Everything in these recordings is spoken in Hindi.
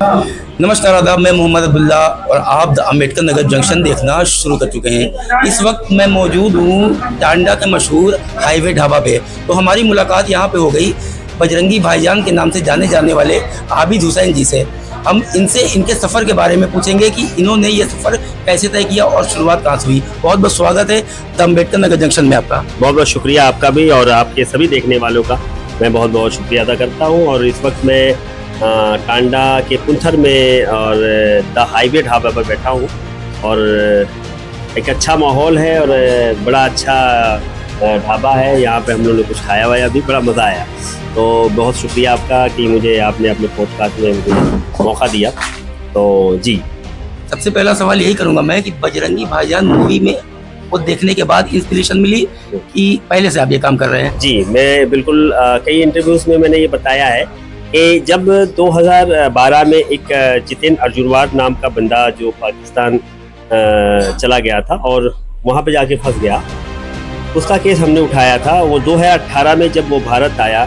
नमस्कार आदाब, मैं मोहम्मद अब्दुल्ला और आप द अम्बेडकर नगर जंक्शन देखना शुरू कर चुके हैं। इस वक्त मैं मौजूद हूँ टांडा के मशहूर हाईवे ढाबा पे। तो हमारी मुलाकात यहाँ पे हो गई बजरंगी भाईजान के नाम से जाने जाने वाले आबिद हुसैन जी से। हम इनसे इनके सफ़र के बारे में पूछेंगे कि इन्होंने ये सफ़र कैसे तय किया और शुरुआत कहाँ से हुई। बहुत बहुत स्वागत है द अम्बेडकर नगर जंक्शन में आपका। बहुत बहुत शुक्रिया आपका भी और आपके सभी देखने वालों का मैं बहुत बहुत शुक्रिया अदा करता हूँ। और इस वक्त मैं टांडा के पुंथर में और द हाईवे ढाबा पर बैठा हूँ और एक अच्छा माहौल है और बड़ा अच्छा ढाबा है। यहाँ पे हम लोगों ने कुछ खाया वाया भी, बड़ा मज़ा आया। तो बहुत शुक्रिया आपका कि आपने अपने पॉडकास्ट में मुझे मौका दिया। तो जी, सबसे पहला सवाल यही करूँगा मैं कि बजरंगी भाईजान मूवी में वो देखने के बाद इंस्पिरेशन मिली कि पहले से आप ये काम कर रहे हैं? जी, मैं बिल्कुल कई इंटरव्यूज़ में मैंने ये बताया है कि जब 2012 में एक जितेंद्र अर्जुनवार नाम का बंदा जो पाकिस्तान चला गया था और वहाँ पे जाके फंस गया, उसका केस हमने उठाया था। वो 2018 में जब वो भारत आया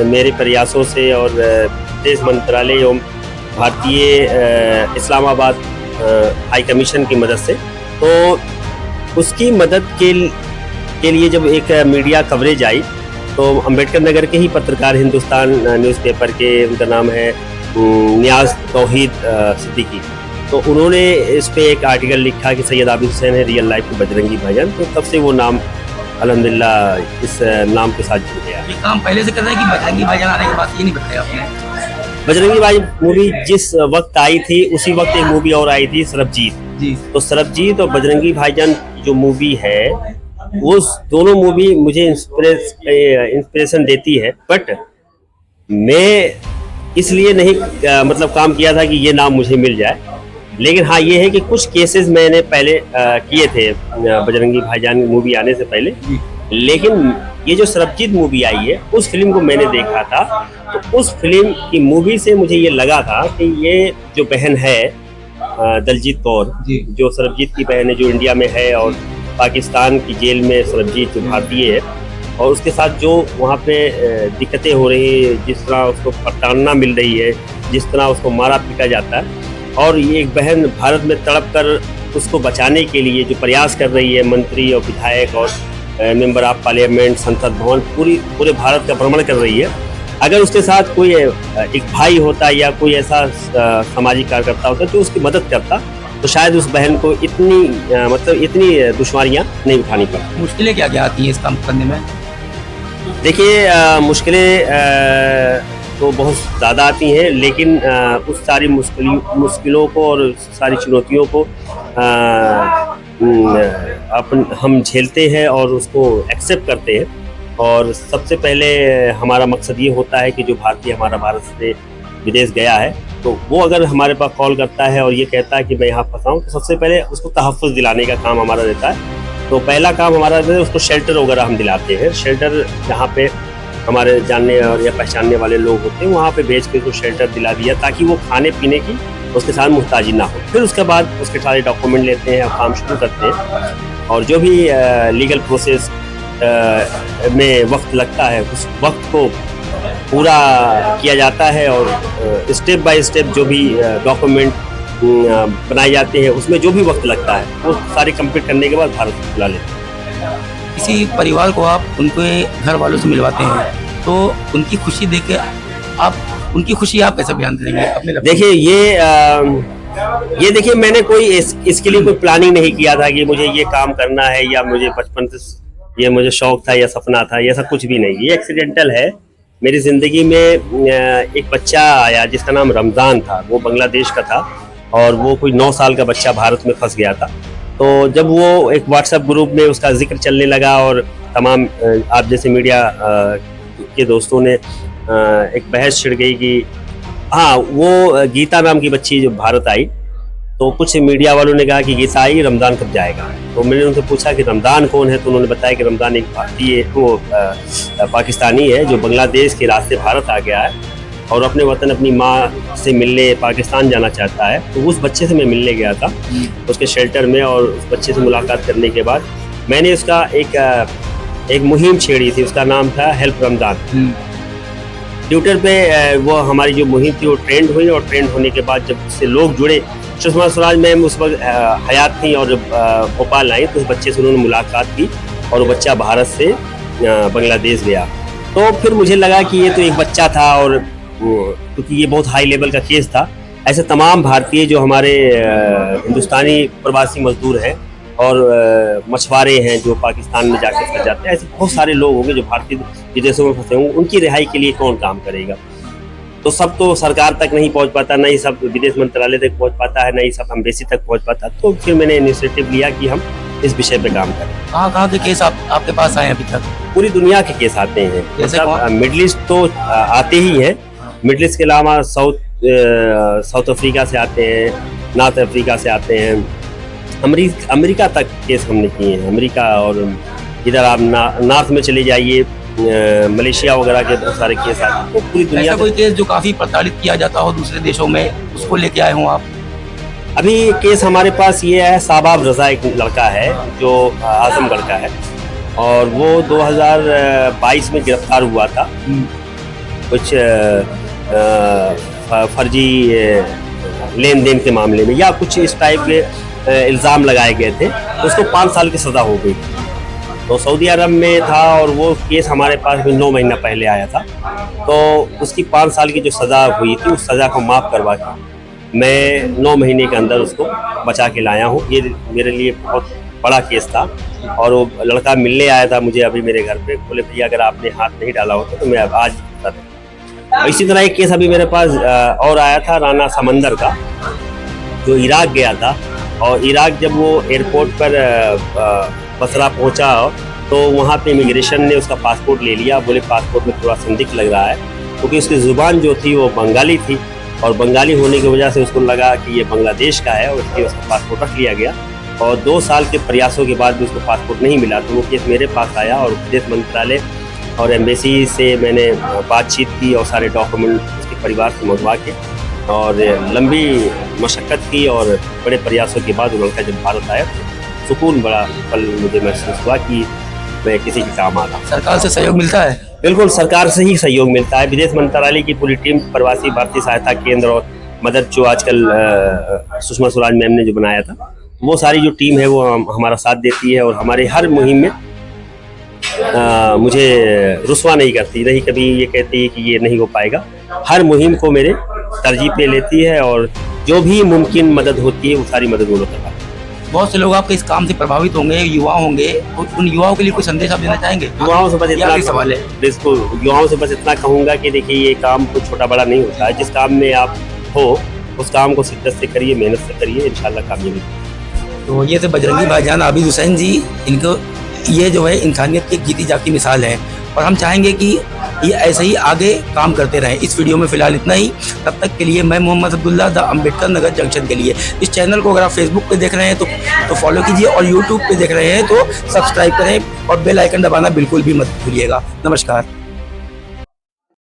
मेरे प्रयासों से और विदेश मंत्रालय एवं भारतीय इस्लामाबाद हाई कमीशन की मदद से, तो उसकी मदद के लिए जब एक मीडिया कवरेज आई तो अम्बेडकर नगर के ही पत्रकार हिंदुस्तान न्यूज़पेपर के, उनका नाम है नियाज तौहीद सिद्दीकी, तो उन्होंने इस पे एक आर्टिकल लिखा कि सैयद आबिद हुसैन है रियल लाइफ के बजरंगी भाईजान। तो तब से वो नाम अल्हम्दुलिल्लाह इस नाम के साथ जुड़ गया। ये काम पहले से कर रहे हैं कि बजरंगी भाईजान आने के बाद ये नहीं बताया आपने? बजरंगी भाई मूवी जिस वक्त आई थी उसी वक्त एक मूवी और आई थी सरबजीत जी। तो सरबजीत और बजरंगी भाईजान जो मूवी है वो दोनों मूवी मुझे इंस्पिरेशन देती है। बट मैं इसलिए नहीं मतलब काम किया था कि ये नाम मुझे मिल जाए, लेकिन हाँ ये है कि कुछ केसेस मैंने पहले किए थे बजरंगी भाईजान मूवी आने से पहले। लेकिन ये जो सरबजीत मूवी आई है उस फिल्म को मैंने देखा था, तो उस फिल्म की मूवी से मुझे ये लगा था कि ये जो बहन है दलजीत कौर, जो सरबजीत की बहन है, जो इंडिया में है और पाकिस्तान की जेल में सरबजीत जो भारतीय है, और उसके साथ जो वहाँ पे दिक्कतें हो रही है, जिस तरह उसको प्रताड़ना मिल रही है, जिस तरह उसको मारा पीटा जाता है, और ये एक बहन भारत में तड़प कर उसको बचाने के लिए जो प्रयास कर रही है, मंत्री और विधायक और मेंबर ऑफ पार्लियामेंट, संसद भवन, पूरे भारत का भ्रमण कर रही है। अगर उसके साथ कोई एक भाई होता या कोई ऐसा सामाजिक कार्यकर्ता होता जो उसकी मदद करता, तो शायद उस बहन को इतनी दुश्वारियां नहीं उठानी पड़ती। मुश्किलें क्या क्या आती हैं इस काम करने में? देखिए, मुश्किलें तो बहुत ज़्यादा आती हैं, लेकिन उस सारी मुश्किलों को और सारी चुनौतियों को हम झेलते हैं और उसको एक्सेप्ट करते हैं। और सबसे पहले हमारा मकसद ये होता है कि जो भारतीय हमारा भारत से विदेश गया है, तो वो अगर हमारे पास कॉल करता है और ये कहता है कि मैं यहाँ फंसा हूँ, तो सबसे पहले उसको तहफ़्फ़ुज़ दिलाने का काम हमारा रहता है। तो पहला काम हमारा रहता है उसको शेल्टर वगैरह हम दिलाते हैं। शेल्टर जहाँ पे हमारे जानने और या पहचानने वाले लोग होते हैं वहाँ पे भेज के उसको शेल्टर दिला दिया, ताकि वो खाने पीने की उसके साथ मुहताजी ना हो। फिर उसके बाद उसके सारे डॉक्यूमेंट लेते हैं और काम शुरू करते हैं, और जो भी लीगल प्रोसेस में वक्त लगता है उस वक्त को पूरा किया जाता है, और स्टेप बाय स्टेप जो भी डॉक्यूमेंट बनाए जाते हैं उसमें जो भी वक्त लगता है वो सारे कंप्लीट करने के बाद भारत को बुला लेते हैं। किसी परिवार को आप उनके घर वालों से मिलवाते हैं, तो उनकी खुशी देख के उनकी खुशी आप कैसे बयान करेंगे अपने? देखिए, ये देखिए, मैंने कोई इसके लिए कोई प्लानिंग नहीं किया था कि मुझे ये काम करना है, या मुझे बचपन से ये मुझे शौक था या सपना था, ये ऐसा कुछ भी नहीं। ये एक्सीडेंटल है। मेरी ज़िंदगी में एक बच्चा आया जिसका नाम रमज़ान था, वो बांग्लादेश का था और वो कोई 9 साल का बच्चा भारत में फंस गया था। तो जब वो एक व्हाट्सएप ग्रुप में उसका जिक्र चलने लगा और तमाम आप जैसे मीडिया के दोस्तों ने एक बहस छिड़ गई कि हाँ, वो गीता नाम की बच्ची जो भारत आई, तो कुछ मीडिया वालों ने कहा कि गीता आई, रमज़ान कब जाएगा। तो मैंने उनसे पूछा कि रमज़ान कौन है, तो उन्होंने बताया कि रमज़ान एक भारतीय पाकिस्तानी है जो बांग्लादेश के रास्ते भारत आ गया है और अपने वतन अपनी माँ से मिलने पाकिस्तान जाना चाहता है। तो उस बच्चे से मैं मिलने गया था उसके शेल्टर में, और उस बच्चे से मुलाकात करने के बाद मैंने उसका एक मुहिम छेड़ी थी। उसका नाम था हेल्प रमज़ान। ट्विटर पे वो हमारी जो मुहिम थी वो ट्रेंड हुई, और ट्रेंड होने के बाद जब उससे लोग जुड़े, सुषमा स्वराज मैम उस वक्त हयात थी और जब भोपाल आई तो उस बच्चे से उन्होंने मुलाकात की, और वो बच्चा भारत से बांग्लादेश गया। तो फिर मुझे लगा कि ये तो एक बच्चा था, और क्योंकि ये बहुत हाई लेवल का केस था, ऐसे तमाम भारतीय जो हमारे हिंदुस्तानी प्रवासी मजदूर हैं और मछुआरे हैं जो पाकिस्तान में जाके फंस जाते हैं, ऐसे बहुत सारे लोग होंगे जो भारतीय विदेशों में फंसे होंगे, उनकी रिहाई के लिए कौन काम करेगा। तो सब तो सरकार तक नहीं पहुंच पाता, नहीं सब विदेश मंत्रालय तक पहुंच पाता है, नहीं सब एम्बेसी तक पहुंच पाता। तो फिर मैंने इनिशिएटिव लिया कि हम इस विषय पे काम करें। कहाँ के केस आपके पास आए अभी तक? पूरी दुनिया के केस आते हैं, जैसे मिडिल ईस्ट तो आते ही हैं, मिडिल ईस्ट के अलावा साउथ अफ्रीका से आते हैं, नॉर्थ अफ्रीका से आते हैं, अमेरिका तक केस हमने किए हैं। अमेरिका और इधर आप नॉर्थ में चले जाइए, मलेशिया वगैरह के बहुत सारे केस आते हैं। तो पूरी दुनिया ऐसा कोई केस जो काफी प्रताड़ित किया जाता हो दूसरे देशों में, उसको लेके आए हो आप? अभी केस हमारे पास ये है, शाबाब रजा एक लड़का है जो आजमगढ़ का है, और वो 2022 में गिरफ्तार हुआ था कुछ फर्जी लेन देन के मामले में, या कुछ इस टाइप के इल्ज़ाम लगाए गए थे। तो उसको 5 साल की सज़ा हो गई। तो सऊदी अरब में था, और वो केस हमारे पास भी 9 महीना पहले आया था। तो उसकी 5 साल की जो सज़ा हुई थी, उस सज़ा को माफ़ करवा के मैं 9 महीने के अंदर उसको बचा के लाया हूँ। ये मेरे लिए बहुत बड़ा केस था, और वो लड़का मिलने आया था मुझे अभी मेरे घर पे, बोले भैया अगर आपने हाथ नहीं डाला होता तो मैं अब आज बता देता। इसी तरह एक केस अभी मेरे पास और आया था, राना समंदर का, जो इराक गया था, और इराक जब वो एयरपोर्ट पर बसरा पहुंचा तो वहाँ पे इमिग्रेशन ने उसका पासपोर्ट ले लिया। बोले पासपोर्ट में थोड़ा संदिग्ध लग रहा है, क्योंकि उसकी ज़ुबान जो थी वो बंगाली थी, और बंगाली होने की वजह से उसको लगा कि ये बांग्लादेश का है, और इसलिए उसका पासपोर्ट रख लिया गया। और 2 साल के प्रयासों के बाद भी उसको पासपोर्ट नहीं मिला। तो वो केस मेरे पास आया, और विदेश मंत्रालय और एम्बेसी से मैंने बातचीत की, और सारे डॉक्यूमेंट उसके परिवार से मंगवा के, और लंबी मशक्क़त की, और बड़े प्रयासों के बाद वो लड़का जब भारत आया, सुकून बड़ा पल मुझे महसूस हुआ कि मैं किसी के काम आ रहा। सरकार से सहयोग मिलता है? बिल्कुल, सरकार से ही सहयोग मिलता है। विदेश मंत्रालय की पूरी टीम, प्रवासी भारतीय सहायता केंद्र और मदद जो आजकल सुषमा स्वराज मैम ने जो बनाया था, वो सारी जो टीम है वो हमारा साथ देती है, और हमारे हर मुहिम में मुझे रुस्वा नहीं करती, नहीं कभी ये कहती है कि ये नहीं हो पाएगा। हर मुहिम को मेरे तरजीह पे लेती है, और जो भी मुमकिन मदद होती है वो सारी मदद वो लोग करवाते हैं। बहुत से लोग आपके इस काम से प्रभावित होंगे, युवा होंगे, तो उन युवाओं के लिए कोई संदेश आप देना चाहेंगे? युवाओं से बस इतना सवाल है, इसको युवाओं से बस इतना कहूँगा कि देखिए ये काम कुछ छोटा बड़ा नहीं होता है। जिस काम में आप हो उस काम को शिद्दत से करिए, मेहनत से करिए, इंशाल्लाह कामयाबी। तो ये थे बजरंगी भाईजान आबिद हुसैन जी। इनको ये जो है इंसानियत की जीती जागती मिसाल है, और हम चाहेंगे कि ये ऐसे ही आगे काम करते रहें। इस वीडियो में फ़िलहाल इतना ही। तब तक के लिए मैं मोहम्मद अब्दुल्ला, द अम्बेडकर नगर जंक्शन के लिए। इस चैनल को अगर आप फेसबुक पे देख रहे हैं तो फॉलो कीजिए, और यूट्यूब पे देख रहे हैं तो सब्सक्राइब करें, और बेल आइकन दबाना बिल्कुल भी मत भूलिएगा। नमस्कार।